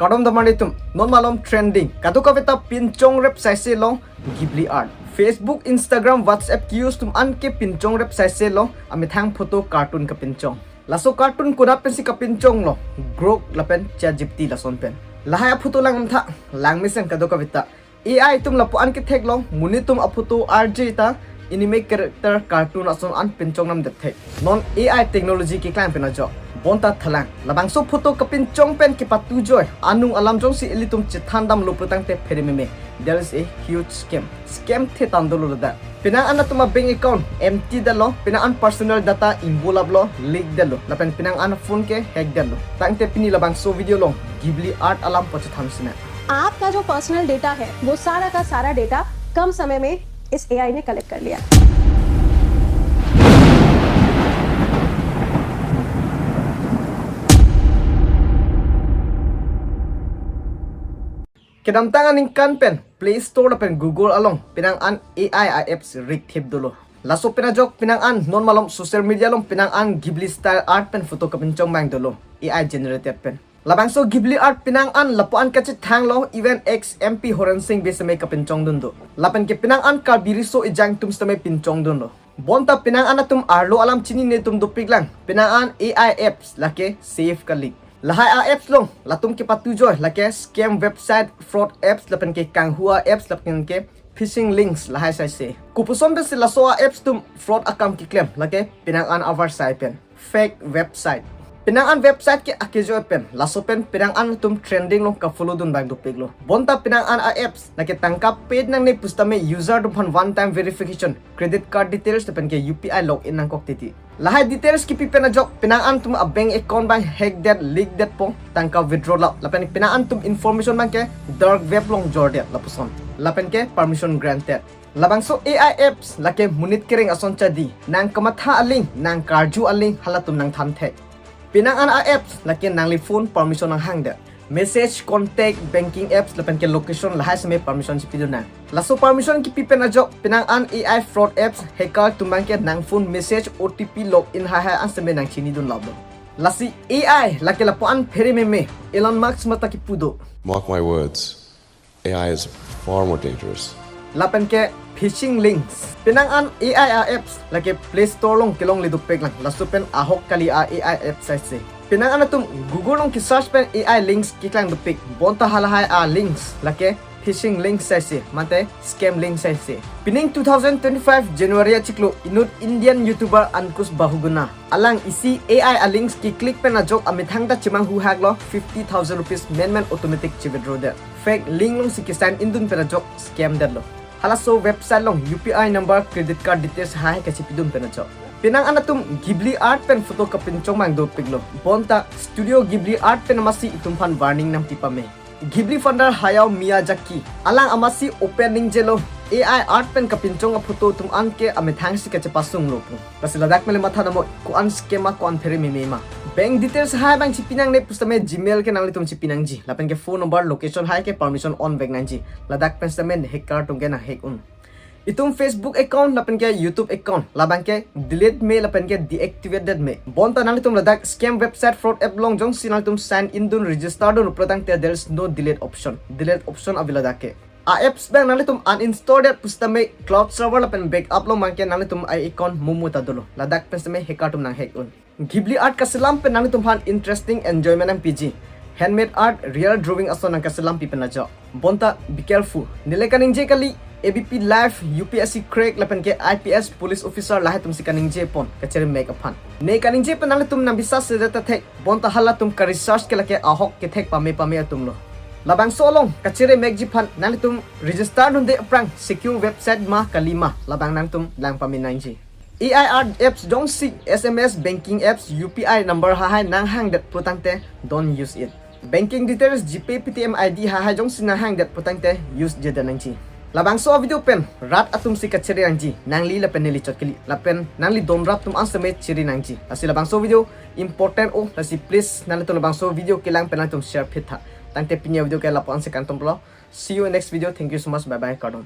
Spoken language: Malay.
kadom da nanglitum non malom trending kadokave ta pinchong rep saise long Ghibli art Facebook Instagram WhatsApp ki use tum an ke pinchong rep saise long ami thang photo cartoon ka pinchong laso cartoon kuna pen si ka pinchong lo grok lapen cha jipti lason pen lahaya photo lang amtha lang miseng kadokave ta AI tum lapu an ke thek long munitum aphoto RJ ta anime character cartoon ason an pinchong nam de thek non AI technology ki klang pen ajo Bonta thalang labangso photo kapin chongpen ki patu joy anung alam Jongsi elitum chithandam loputang te phere me there is a huge scam the tandolo da pinang an tuma bank account empty dalo pinang an personal data involve lo leak dalo lapen pinang an phone ke hack dalo tang te pini labangso video long Ghibli art alam pachtham sina आपका जो personal data है वो सारा का सारा डेटा कम समय में इस एआई ने कलेक्ट कर लिया। Kedam tangan ning kan pen Play Store pen Google along pinang an AI apps rektip dulu. Laso pinajok pinang an non malom social media long pinang an Ghibli style art pen photo kapincong mang dulu. AI generated pen. Labangso Ghibli art pinang an lapuan kachethang lo even Ex MP Horensing Bey samay kapincong dundo. Lapen ke pinang an Riso ejang tum samay pinchong dundo. Bonta pinang an atum Arlo Alam chini ne tum dupig lang. Pinang an AI apps lake safe kalik. Lahai apps long latum ke patujoy lake scam website fraud apps lapen ke kanghua apps lapen ke phishing links lahai sai se kupusom be sila so apps tum fraud account ki claim lake pinang an our site pen fake website pinang an website ke akejo pen laso pen pinang an tum trending long ka follow dun bang dupig lo bonta pinang an apps lake tangkap paid nang ne pustame user dum one time verification credit card details lapen ke UPI login nang kok titi lahai details ki pipen ajok pinang an tum a bank account bang hack that leak that po tangka withdraw la lapen pinang an tum information bang ke dark web long jordet lapuson lapen ke permission granted labangso AI apps lake munit kering ason chadi nang kamatha aling nang karju aling halatum nang thamthe pinang an apps lake nanglitun permission nang hangda message contact banking apps lapen ke location lahai same permission sipiduna laso permission ki pipen ajok pinang an AI fraud apps hacker tumang ke nang phone message OTP login hai an same nang chini dun labo Lasi AI lake lapuan phere me Elon Musk mata ki pudo mark my words AI is far more dangerous lapen ke phishing links pinang an AI apps lake Play Store long kelong lidupek lang laso pen ahok kali AI apps sai pinang an tum Google long ki search pen AI links ki klang dupik bonta halahai links lake phishing links sai mate scam links sai pining 2025 January chiklo inut Indian YouTuber Ankush Bahuguna alang isi AI links ki click pen ajok amithang da chimang hu hak lo 50,000 rupees man automatic withdraw der fake link long si sign indun pen ajok scam der lo halaso website long UPI number credit card details hai ka chipidum pen ajok pinang anatum Ghibli art pen photo ka pinchong mang do piglo bonta studio Ghibli art pen masi itumpan warning nam tipame Ghibli founder Hayao Miyazaki alang amasi opening jelo AI art pen ka pinchong a photo tum anke amethang si ka chapasung lopu kasi ladak mele matha namo ko an skema ko an phere mema bank details hai bang chipinang ne pustame Gmail ke nanglitum chipinang ji lapen ke phone number location hai ke permission on bag nang ji ladak pen stamen hacker tung ke na hack un itum Facebook account lapen ke YouTube account labang ke delete me lapen ke deactivated me bonta nanglitum ladak scam website fraud app long Jongsi nanglitum sign in dun register dun upratang te there is no delete option available ke apps bang nanglitum uninstalled at pustame cloud server lapen backup long mangke nanglitum I account mumuta dulu ladak pen stame hacker tum nang hack un Ghibli art kasilam pen nanglitum han interesting enjoyment ang PG handmade art real drawing ason nang kasilam pipen aja bonta be careful nilai kaning je kali ABP Live UPSC crack lapen ke IPS police officer lahat tum si kaning je pon kachere make up han ne kaning je penal tum na bisa se data thek bonta hala tum ka research ke lake ahok ke thek pame tum lo labang solong kachere make ji phan nang tum register nun de prang secure website ma kalima labang nang tum lang pame nang ji AI art apps Jongsi SMS banking apps UPI number ha nang hang that putangte don't use it banking details GPay PTM ID ha Jongsi na hang that putangte use je nang ji labangso video pen rat atum si kachere nangji nangli lapen neli chokli lapen nangli dom rap tum ansame chiri nangji asi labangso video important lasi please nangli labangso video kelang pen tum share pitha tangte pinya video ke lapan se kantom plo see you in next video thank you so much bye bye kadon